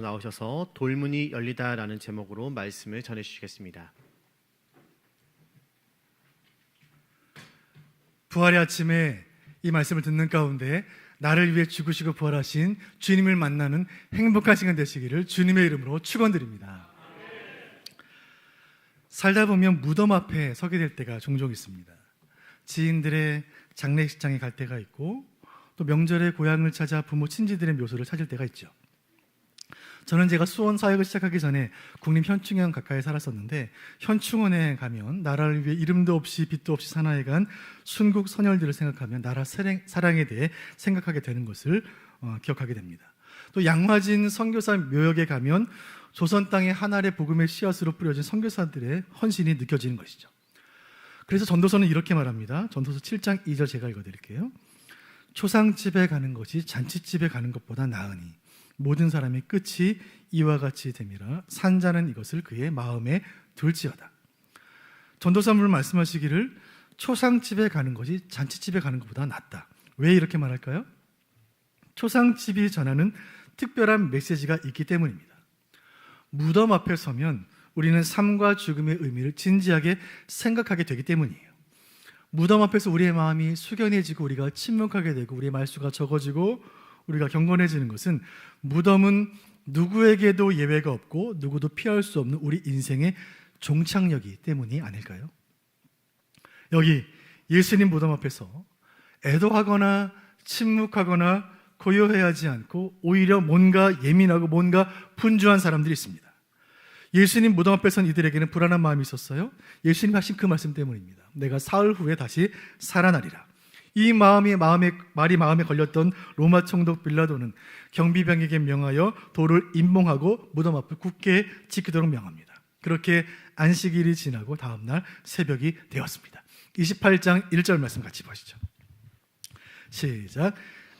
나오셔서 돌문이 열리다라는 제목으로 말씀을 전해 주시겠습니다. 부활의 아침에 이 말씀을 듣는 가운데 나를 위해 죽으시고 부활하신 주님을 만나는 행복한 시간 되시기를 주님의 이름으로 축원드립니다. 살다 보면 무덤 앞에 서게 될 때가 종종 있습니다. 지인들의 장례식장에 갈 때가 있고, 또 명절에 고향을 찾아 부모 친지들의 묘소를 찾을 때가 있죠. 저는 제가 수원 사역을 시작하기 전에 국립 현충원 가까이 살았었는데, 현충원에 가면 나라를 위해 이름도 없이 빛도 없이 산하여간 순국 선열들을 생각하면 나라 사랑에 대해 생각하게 되는 것을 기억하게 됩니다. 또 양화진 선교사 묘역에 가면 조선 땅에 하나의 복음의 씨앗으로 뿌려진 선교사들의 헌신이 느껴지는 것이죠. 그래서 전도서는 이렇게 말합니다. 전도서 7장 2절 제가 읽어드릴게요. 초상집에 가는 것이 잔치집에 가는 것보다 나으니 모든 사람의 끝이 이와 같이 됨이라 산자는 이것을 그의 마음에 둘지어다. 전도사님을 말씀하시기를 초상집에 가는 것이 잔치집에 가는 것보다 낫다. 왜 이렇게 말할까요? 초상집이 전하는 특별한 메시지가 있기 때문입니다. 무덤 앞에 서면 우리는 삶과 죽음의 의미를 진지하게 생각하게 되기 때문이에요. 무덤 앞에서 우리의 마음이 숙연해지고 우리가 침묵하게 되고 우리의 말수가 적어지고 우리가 경건해지는 것은 무덤은 누구에게도 예외가 없고 누구도 피할 수 없는 우리 인생의 종착역이기 때문이 아닐까요? 여기 예수님 무덤 앞에서 애도하거나 침묵하거나 고요해하지 않고 오히려 뭔가 예민하고 뭔가 분주한 사람들이 있습니다. 예수님 무덤 앞에선 이들에게는 불안한 마음이 있었어요. 예수님 하신 그 말씀 때문입니다. 내가 사흘 후에 다시 살아나리라. 이 말이 마음에 걸렸던 로마 총독 빌라도는 경비병에게 명하여 돌을 임몽하고 무덤 앞을 굳게 지키도록 명합니다. 그렇게 안식일이 지나고 다음날 새벽이 되었습니다. 28장 1절 말씀 같이 보시죠. 시작.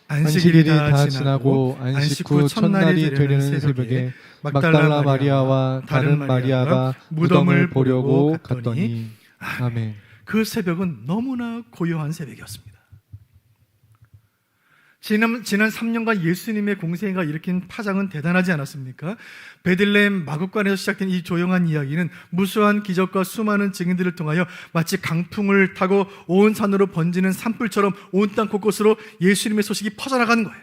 안식일이 다 지나고 안식 후 첫날이 되려는 새벽에 막달라 마리아와 다른 마리아가 무덤을 보려고 갔더니 아멘. 그 새벽은 너무나 고요한 새벽이었습니다. 지난 3년간 예수님의 공생애가 일으킨 파장은 대단하지 않았습니까? 베들레헴 마국간에서 시작된 이 조용한 이야기는 무수한 기적과 수많은 증인들을 통하여 마치 강풍을 타고 온 산으로 번지는 산불처럼 온 땅 곳곳으로 예수님의 소식이 퍼져나가는 거예요.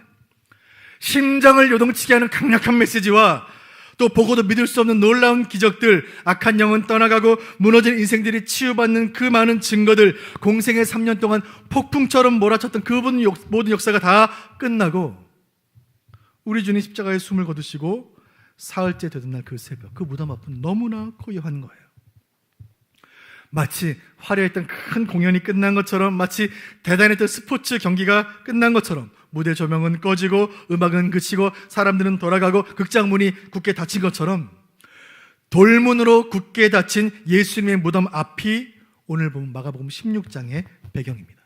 심장을 요동치게 하는 강력한 메시지와 또 보고도 믿을 수 없는 놀라운 기적들, 악한 영은 떠나가고 무너진 인생들이 치유받는 그 많은 증거들, 공생의 3년 동안 폭풍처럼 몰아쳤던 그 모든 역사가 다 끝나고 우리 주님 십자가에 숨을 거두시고 사흘째 되던 날 그 새벽, 그 무덤 앞은 너무나 고요한 거예요. 마치 화려했던 큰 공연이 끝난 것처럼, 마치 대단했던 스포츠 경기가 끝난 것처럼 무대 조명은 꺼지고 음악은 그치고 사람들은 돌아가고 극장 문이 굳게 닫힌 것처럼 돌문으로 굳게 닫힌 예수님의 무덤 앞이 오늘 보면 마가복음 16장의 배경입니다.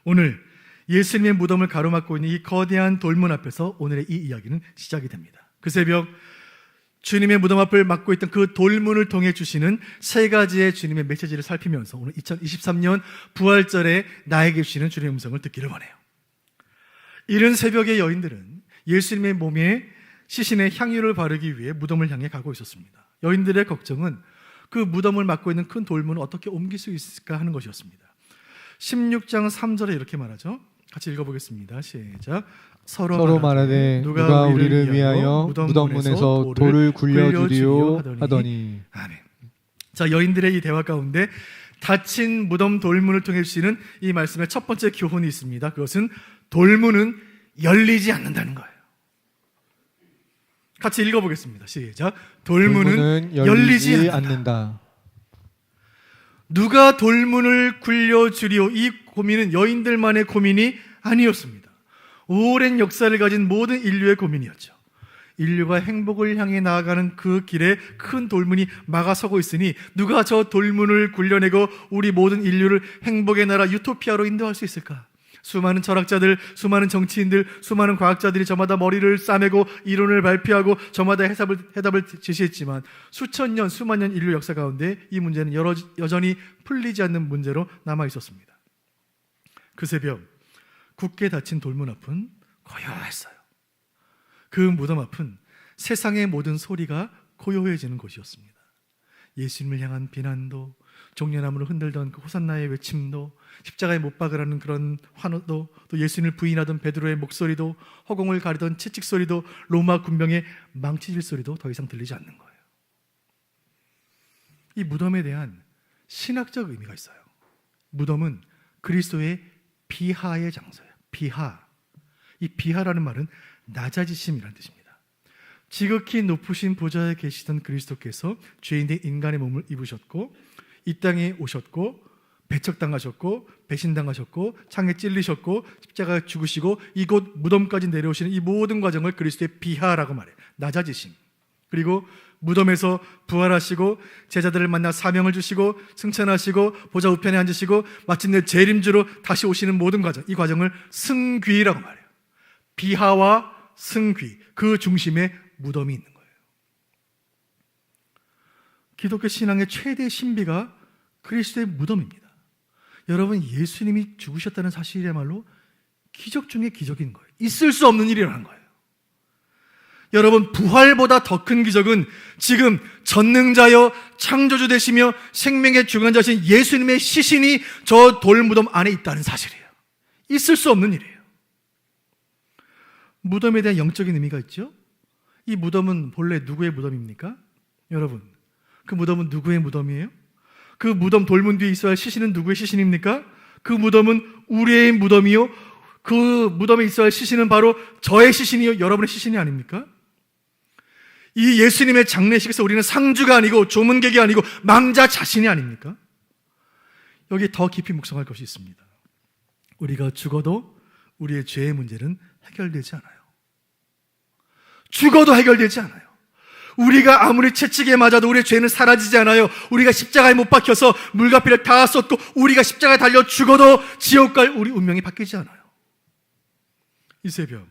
오늘 예수님의 무덤을 가로막고 있는 이 거대한 돌문 앞에서 오늘의 이 이야기는 시작이 됩니다. 그 새벽 주님의 무덤 앞을 막고 있던 그 돌문을 통해 주시는 세 가지의 주님의 메시지를 살피면서 오늘 2023년 부활절에 나에게 주시는 주님의 음성을 듣기를 원해요. 이른 새벽의 여인들은 예수님의 몸에 시신의 향유를 바르기 위해 무덤을 향해 가고 있었습니다. 여인들의 걱정은 그 무덤을 막고 있는 큰 돌문을 어떻게 옮길 수 있을까 하는 것이었습니다. 16장 3절에 이렇게 말하죠. 같이 읽어보겠습니다. 시작. 서로 말하되 누가 우리를 위하여 무덤문에서 돌을 굴려주리요 하더니 아멘. 자, 여인들의 이 대화 가운데 닫힌 무덤 돌문을 통해 주시는 이 말씀의 첫 번째 교훈이 있습니다. 그것은 돌문은 열리지 않는다는 거예요. 같이 읽어보겠습니다. 시작. 돌문은 열리지 않는다. 누가 돌문을 굴려주리오? 이 고민은 여인들만의 고민이 아니었습니다. 오랜 역사를 가진 모든 인류의 고민이었죠. 인류가 행복을 향해 나아가는 그 길에 큰 돌문이 막아서고 있으니 누가 저 돌문을 굴려내고 우리 모든 인류를 행복의 나라 유토피아로 인도할 수 있을까? 수많은 철학자들, 수많은 정치인들, 수많은 과학자들이 저마다 머리를 싸매고 이론을 발표하고 저마다 해답을 제시했지만 수천 년, 수만 년 인류 역사 가운데 이 문제는 여전히 풀리지 않는 문제로 남아 있었습니다. 그 새벽 굳게 닫힌 돌문 앞은 고요했어요. 그 무덤 앞은 세상의 모든 소리가 고요해지는 곳이었습니다. 예수님을 향한 비난도, 종려나무를 흔들던 그 호산나의 외침도, 십자가에 못 박으라는 그런 환호도, 또 예수님을 부인하던 베드로의 목소리도, 허공을 가리던 채찍 소리도, 로마 군병의 망치질 소리도 더 이상 들리지 않는 거예요. 이 무덤에 대한 신학적 의미가 있어요. 무덤은 그리스도의 비하의 장소예요. 비하. 이 비하라는 말은 낮아지심이라는 뜻입니다. 지극히 높으신 보좌에 계시던 그리스도께서 죄인된 인간의 몸을 입으셨고 이 땅에 오셨고 배척당하셨고 배신당하셨고 창에 찔리셨고 십자가에 죽으시고 이곳 무덤까지 내려오시는 이 모든 과정을 그리스도의 비하라고 말해요. 낮아지심. 그리고 무덤에서 부활하시고 제자들을 만나 사명을 주시고 승천하시고 보좌 우편에 앉으시고 마침내 재림주로 다시 오시는 모든 과정, 이 과정을 승귀라고 말해요. 비하와 승귀, 그 중심에 무덤이 있는 거예요. 기독교 신앙의 최대 신비가 그리스도의 무덤입니다. 여러분, 예수님이 죽으셨다는 사실이야말로 기적 중에 기적인 거예요. 있을 수 없는 일이라는 거예요. 여러분, 부활보다 더 큰 기적은 지금 전능자여 창조주 되시며 생명의 주관자신 예수님의 시신이 저 돌무덤 안에 있다는 사실이에요. 있을 수 없는 일이에요. 무덤에 대한 영적인 의미가 있죠. 이 무덤은 본래 누구의 무덤입니까? 여러분, 그 무덤은 누구의 무덤이에요? 그 무덤 돌문 뒤에 있어야 할 시신은 누구의 시신입니까? 그 무덤은 우리의 무덤이요, 그 무덤에 있어야 할 시신은 바로 저의 시신이요, 여러분의 시신이 아닙니까? 이 예수님의 장례식에서 우리는 상주가 아니고 조문객이 아니고 망자 자신이 아닙니까? 여기 더 깊이 묵상할 것이 있습니다. 우리가 죽어도 우리의 죄의 문제는 해결되지 않아요. 죽어도 해결되지 않아요. 우리가 아무리 채찍에 맞아도 우리의 죄는 사라지지 않아요. 우리가 십자가에 못 박혀서 물과 피를 다 쏟고 우리가 십자가에 달려 죽어도 지옥 갈 우리 운명이 바뀌지 않아요. 이 새벽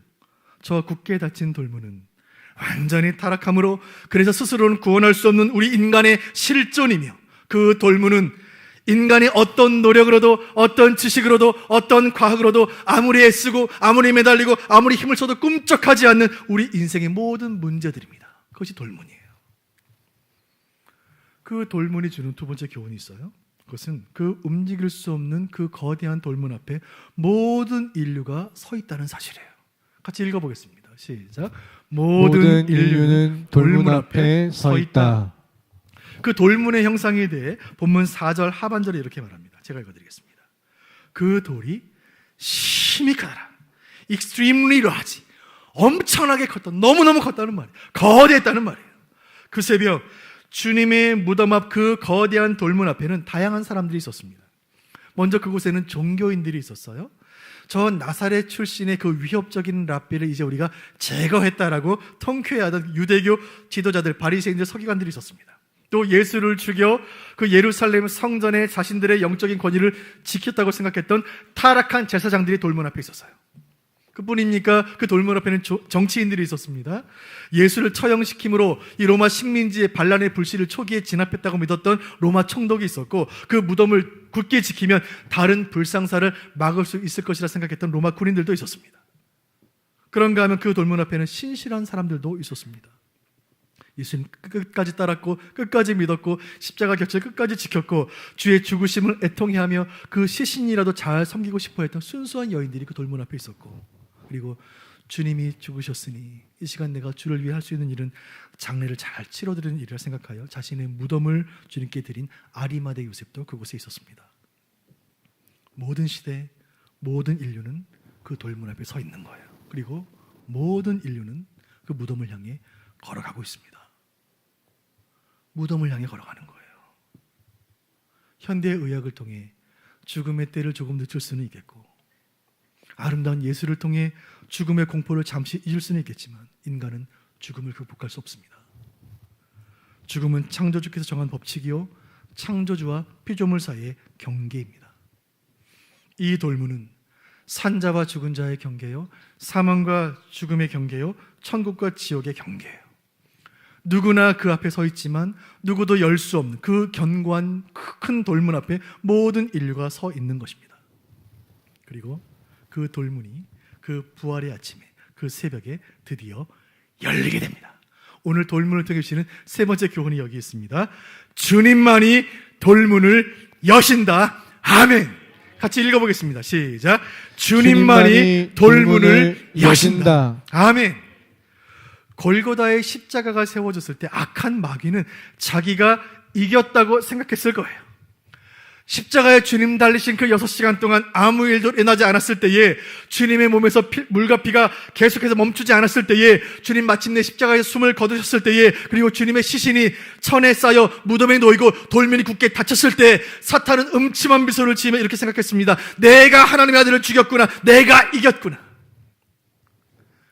저 굳게 닫힌 돌문은 완전히 타락함으로, 그래서 스스로는 구원할 수 없는 우리 인간의 실존이며, 그 돌문은 인간이 어떤 노력으로도 어떤 지식으로도 어떤 과학으로도 아무리 애쓰고 아무리 매달리고 아무리 힘을 써도 꿈쩍하지 않는 우리 인생의 모든 문제들입니다. 그것이 돌문이에요. 그 돌문이 주는 두 번째 교훈이 있어요. 그것은 그 움직일 수 없는 그 거대한 돌문 앞에 모든 인류가 서 있다는 사실이에요. 같이 읽어보겠습니다. 시작. 모든 인류는 돌문 앞에 서 있다. 그 돌문의 형상에 대해 본문 4절 하반절에 이렇게 말합니다. 제가 읽어드리겠습니다. 그 돌이 심히 크더라. extremely large. 엄청나게 컸다. 너무너무 컸다는 말이에요. 거대했다는 말이에요. 그 새벽 주님의 무덤 앞 그 거대한 돌문 앞에는 다양한 사람들이 있었습니다. 먼저 그곳에는 종교인들이 있었어요. 저 나사렛 출신의 그 위협적인 랍비를 이제 우리가 제거했다라고 통쾌해하던 유대교 지도자들, 바리새인들, 서기관들이 있었습니다. 또 예수를 죽여 그 예루살렘 성전에 자신들의 영적인 권위를 지켰다고 생각했던 타락한 제사장들이 돌문 앞에 있었어요. 그뿐입니까? 그 돌문 앞에는 정치인들이 있었습니다. 예수를 처형시킴으로 이 로마 식민지의 반란의 불씨를 초기에 진압했다고 믿었던 로마 총독이 있었고, 그 무덤을 굳게 지키면 다른 불상사를 막을 수 있을 것이라 생각했던 로마 군인들도 있었습니다. 그런가 하면 그 돌문 앞에는 신실한 사람들도 있었습니다. 예수님 끝까지 따랐고 끝까지 믿었고 십자가 곁을 끝까지 지켰고 주의 죽으심을 애통해하며 그 시신이라도 잘 섬기고 싶어 했던 순수한 여인들이 그 돌문 앞에 있었고, 그리고 주님이 죽으셨으니 이 시간 내가 주를 위해 할 수 있는 일은 장례를 잘 치러드리는 일이라 생각하여 자신의 무덤을 주님께 드린 아리마대 요셉도 그곳에 있었습니다. 모든 시대, 모든 인류는 그 돌문 앞에 서 있는 거예요. 그리고 모든 인류는 그 무덤을 향해 걸어가고 있습니다. 무덤을 향해 걸어가는 거예요. 현대의 의학을 통해 죽음의 때를 조금 늦출 수는 있겠고, 아름다운 예술을 통해 죽음의 공포를 잠시 잊을 수는 있겠지만, 인간은 죽음을 극복할 수 없습니다. 죽음은 창조주께서 정한 법칙이요, 창조주와 피조물 사이의 경계입니다. 이 돌문은 산자와 죽은 자의 경계요, 사망과 죽음의 경계요, 천국과 지옥의 경계예요. 누구나 그 앞에 서 있지만 누구도 열 수 없는 그 견고한 큰 돌문 앞에 모든 인류가 서 있는 것입니다. 그리고 그 돌문이 그 부활의 아침에, 그 새벽에 드디어 열리게 됩니다. 오늘 돌문을 통해 주시는 세 번째 교훈이 여기 있습니다. 주님만이 돌문을 여신다. 아멘. 같이 읽어보겠습니다. 시작. 주님만이 돌문을 여신다. 아멘. 골고다의 십자가가 세워졌을 때 악한 마귀는 자기가 이겼다고 생각했을 거예요. 십자가에 주님 달리신 그 6시간 동안 아무 일도 일어나지 않았을 때에, 주님의 몸에서 물과 피가 계속해서 멈추지 않았을 때에, 주님 마침내 십자가에서 숨을 거두셨을 때에, 그리고 주님의 시신이 천에 쌓여 무덤에 놓이고 돌문이 굳게 닫혔을 때, 사탄은 음침한 미소를 지으며 이렇게 생각했습니다. 내가 하나님의 아들을 죽였구나. 내가 이겼구나.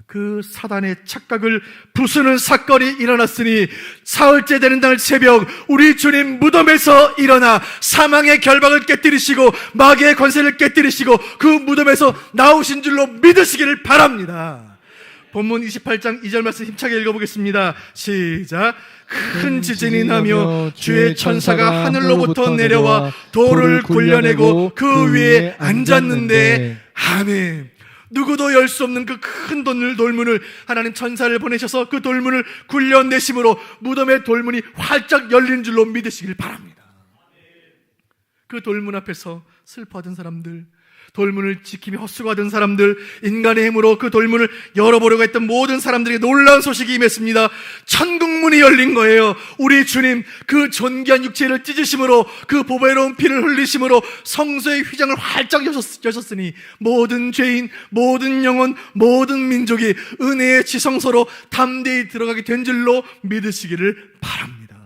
그 사단의 착각을 부수는 사건이 일어났으니, 사흘째 되는 날 새벽 우리 주님 무덤에서 일어나 사망의 결박을 깨뜨리시고 마귀의 권세를 깨뜨리시고 그 무덤에서 나오신 줄로 믿으시기를 바랍니다. 본문 28장 2절 말씀 힘차게 읽어보겠습니다. 시작. 큰 지진이 나며 주의 천사가 하늘로부터 내려와 돌을 굴려내고 그 위에 앉았는데, 아멘. 누구도 열 수 없는 그 큰 돌문을 하나님 천사를 보내셔서 그 돌문을 굴려내심으로 무덤의 돌문이 활짝 열린 줄로 믿으시길 바랍니다. 그 돌문 앞에서 슬퍼하던 사람들, 돌문을 지키며 헛수고하던 사람들, 인간의 힘으로 그 돌문을 열어보려고 했던 모든 사람들에게 놀라운 소식이 임했습니다. 천국문이 열린 거예요. 우리 주님 그 존귀한 육체를 찢으심으로, 그 보배로운 피를 흘리심으로 성소의 휘장을 활짝 여셨으니 모든 죄인, 모든 영혼, 모든 민족이 은혜의 지성소로 담대히 들어가게 된 줄로 믿으시기를 바랍니다.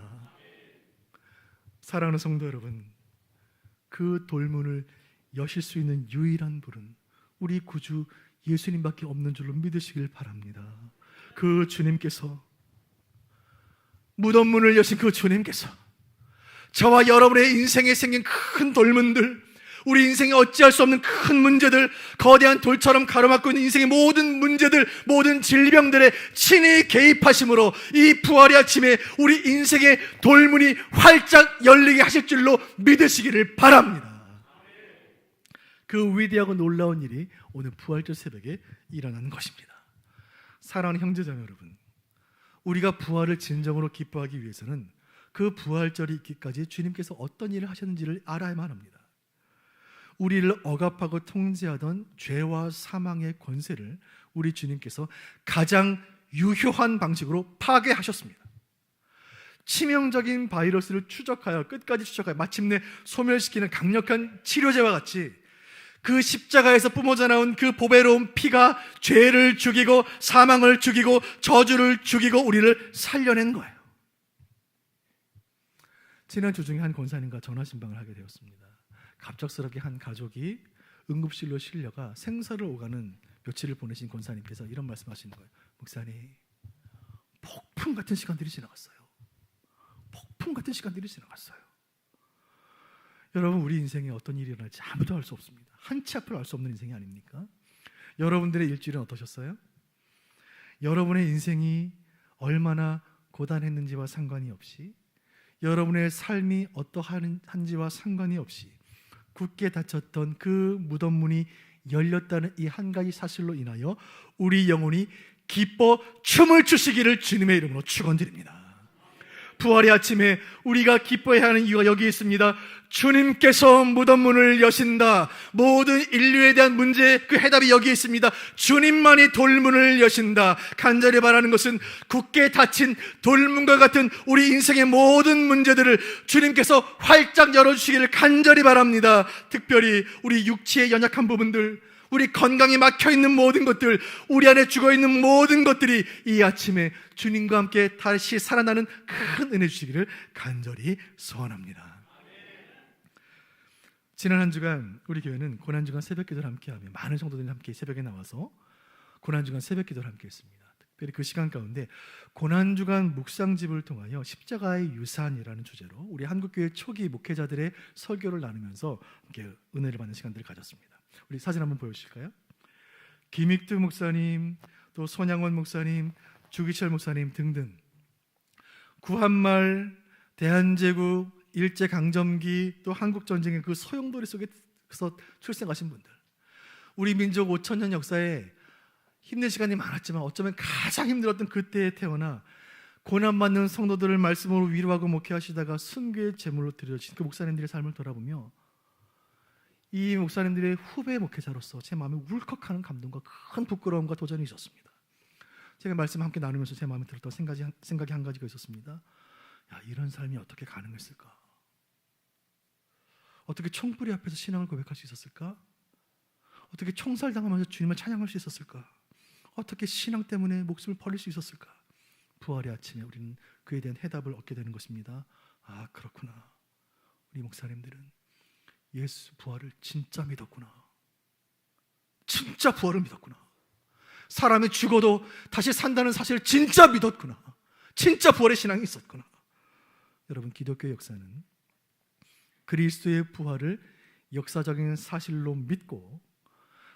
사랑하는 성도 여러분, 그 돌문을 여실 수 있는 유일한 분은 우리 구주 예수님밖에 없는 줄로 믿으시길 바랍니다. 그 주님께서, 무덤문을 여신 그 주님께서 저와 여러분의 인생에 생긴 큰 돌문들, 우리 인생에 어찌할 수 없는 큰 문제들, 거대한 돌처럼 가로막고 있는 인생의 모든 문제들, 모든 질병들에 친히 개입하심으로 이 부활의 아침에 우리 인생의 돌문이 활짝 열리게 하실 줄로 믿으시기를 바랍니다. 그 위대하고 놀라운 일이 오늘 부활절 새벽에 일어나는 것입니다. 사랑하는 형제자매 여러분, 우리가 부활을 진정으로 기뻐하기 위해서는 그 부활절이 있기까지 주님께서 어떤 일을 하셨는지를 알아야만 합니다. 우리를 억압하고 통제하던 죄와 사망의 권세를 우리 주님께서 가장 유효한 방식으로 파괴하셨습니다. 치명적인 바이러스를 추적하여 끝까지 추적하여 마침내 소멸시키는 강력한 치료제와 같이 그 십자가에서 뿜어져 나온 그 보배로운 피가 죄를 죽이고 사망을 죽이고 저주를 죽이고 우리를 살려낸 거예요. 지난주 중에 한 권사님과 전화신방을 하게 되었습니다. 갑작스럽게 한 가족이 응급실로 실려가 생사를 오가는 며칠을 보내신 권사님께서 이런 말씀하시는 거예요. 목사님, 폭풍 같은 시간들이 지나갔어요. 폭풍 같은 시간들이 지나갔어요. 여러분, 우리 인생에 어떤 일이 일어날지 아무도 알 수 없습니다. 한치 앞을 알 수 없는 인생이 아닙니까? 여러분들의 일주일은 어떠셨어요? 여러분의 인생이 얼마나 고단했는지와 상관이 없이, 여러분의 삶이 어떠한지와 상관이 없이 굳게 닫혔던 그 무덤문이 열렸다는 이 한 가지 사실로 인하여 우리 영혼이 기뻐 춤을 추시기를 주님의 이름으로 축원드립니다. 부활의 아침에 우리가 기뻐해야 하는 이유가 여기 있습니다. 주님께서 무덤문을 여신다. 모든 인류에 대한 문제의 그 해답이 여기 있습니다. 주님만이 돌문을 여신다. 간절히 바라는 것은 굳게 닫힌 돌문과 같은 우리 인생의 모든 문제들을 주님께서 활짝 열어주시기를 간절히 바랍니다. 특별히 우리 육체의 연약한 부분들, 우리 건강이 막혀있는 모든 것들, 우리 안에 죽어있는 모든 것들이 이 아침에 주님과 함께 다시 살아나는 큰 은혜 주시기를 간절히 소원합니다. 지난 한 주간 우리 교회는 고난주간 새벽기도를 함께하며 많은 성도들이 함께 새벽에 나와서 고난주간 새벽기도를 함께했습니다. 특별히 그 시간 가운데 고난주간 묵상집을 통하여 십자가의 유산이라는 주제로 우리 한국교회 초기 목회자들의 설교를 나누면서 함께 은혜를 받는 시간들을 가졌습니다. 우리 사진 한번 보여주실까요? 김익두 목사님, 또 손양원 목사님, 주기철 목사님 등등 구한말, 대한제국, 일제강점기, 또 한국전쟁의 그 소용돌이 속에서 출생하신 분들, 우리 민족 5,000년 역사에 힘든 시간이 많았지만 어쩌면 가장 힘들었던 그때에 태어나 고난받는 성도들을 말씀으로 위로하고 목회하시다가 순교의 제물로 드려진 그 목사님들의 삶을 돌아보며 이 목사님들의 후배 목회자로서 제 마음에 울컥하는 감동과 큰 부끄러움과 도전이 있었습니다. 제가 말씀 함께 나누면서 제 마음에 들었던 생각이 한 가지가 있었습니다. 야, 이런 삶이 어떻게 가능했을까? 어떻게 총뿌리 앞에서 신앙을 고백할 수 있었을까? 어떻게 총살당하면서 주님을 찬양할 수 있었을까? 어떻게 신앙 때문에 목숨을 버릴 수 있었을까? 부활의 아침에 우리는 그에 대한 해답을 얻게 되는 것입니다. 아, 그렇구나. 우리 목사님들은 예수 부활을 진짜 믿었구나. 진짜 부활을 믿었구나. 사람이 죽어도 다시 산다는 사실을 진짜 믿었구나. 진짜 부활의 신앙이 있었구나. 여러분, 기독교 역사는 그리스도의 부활을 역사적인 사실로 믿고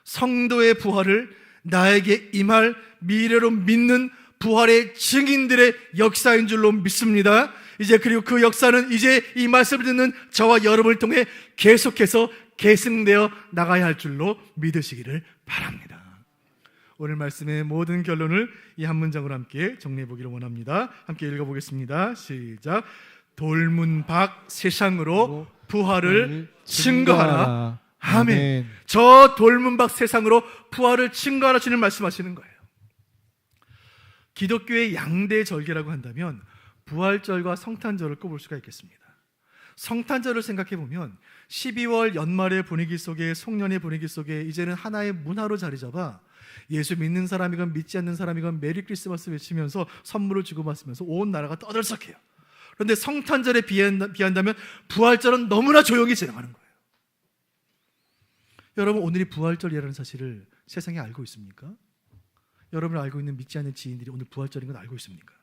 성도의 부활을 나에게 임할 미래로 믿는 부활의 증인들의 역사인 줄로 믿습니다. 이제 그리고 그 역사는 이제 이 말씀을 듣는 저와 여러분을 통해 계속해서 계승되어 나가야 할 줄로 믿으시기를 바랍니다. 오늘 말씀의 모든 결론을 이 한 문장으로 함께 정리해 보기를 원합니다. 함께 읽어보겠습니다. 시작. 돌문 밖 세상으로 부활을 증거하라. 아멘. 저 돌문 밖 세상으로 부활을 증거하라 주님 말씀하시는 거예요. 기독교의 양대 절개라고 한다면 부활절과 성탄절을 꼽을 수가 있겠습니다. 성탄절을 생각해 보면 12월 연말의 분위기 속에, 송년의 분위기 속에 이제는 하나의 문화로 자리 잡아 예수 믿는 사람이건 믿지 않는 사람이건 메리 크리스마스 외치면서 선물을 주고받으면서 온 나라가 떠들썩해요. 그런데 성탄절에 비한다면 부활절은 너무나 조용히 지나가는 거예요. 여러분, 오늘이 부활절이라는 사실을 세상에 알고 있습니까? 여러분을 알고 있는 믿지 않는 지인들이 오늘 부활절인 건 알고 있습니까?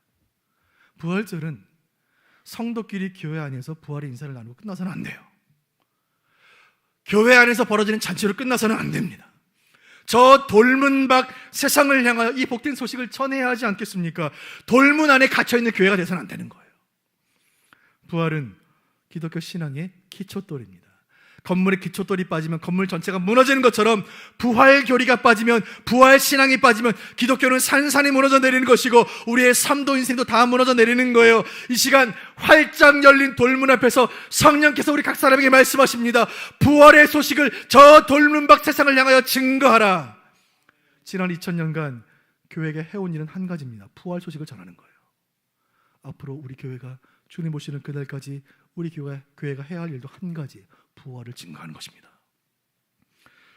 부활절은 성도끼리 교회 안에서 부활의 인사를 나누고 끝나서는 안 돼요. 교회 안에서 벌어지는 잔치로 끝나서는 안 됩니다. 저 돌문 밖 세상을 향하여 이 복된 소식을 전해야 하지 않겠습니까? 돌문 안에 갇혀있는 교회가 돼서는 안 되는 거예요. 부활은 기독교 신앙의 기초돌입니다. 건물에 기초돌이 빠지면 건물 전체가 무너지는 것처럼 부활 교리가 빠지면, 부활 신앙이 빠지면 기독교는 산산이 무너져 내리는 것이고 우리의 삶도 인생도 다 무너져 내리는 거예요. 이 시간 활짝 열린 돌문 앞에서 성령께서 우리 각 사람에게 말씀하십니다. 부활의 소식을 저 돌문 밖 세상을 향하여 증거하라. 지난 2000년간 교회가 해온 일은 한 가지입니다. 부활 소식을 전하는 거예요. 앞으로 우리 교회가 주님 오시는 그날까지 우리 교회가 해야 할 일도 한 가지, 부활을 증거하는 것입니다.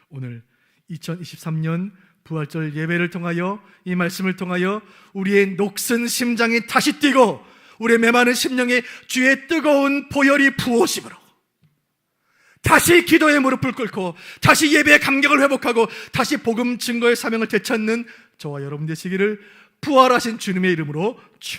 오늘 2023년 부활절 예배를 통하여, 이 말씀을 통하여 우리의 녹슨 심장이 다시 뛰고 우리의 메마른 심령에 주의 뜨거운 보혈이 부어심으로 다시 기도의 무릎을 꿇고 다시 예배의 감격을 회복하고 다시 복음 증거의 사명을 되찾는 저와 여러분 되시기를 부활하신 주님의 이름으로 축원합니다.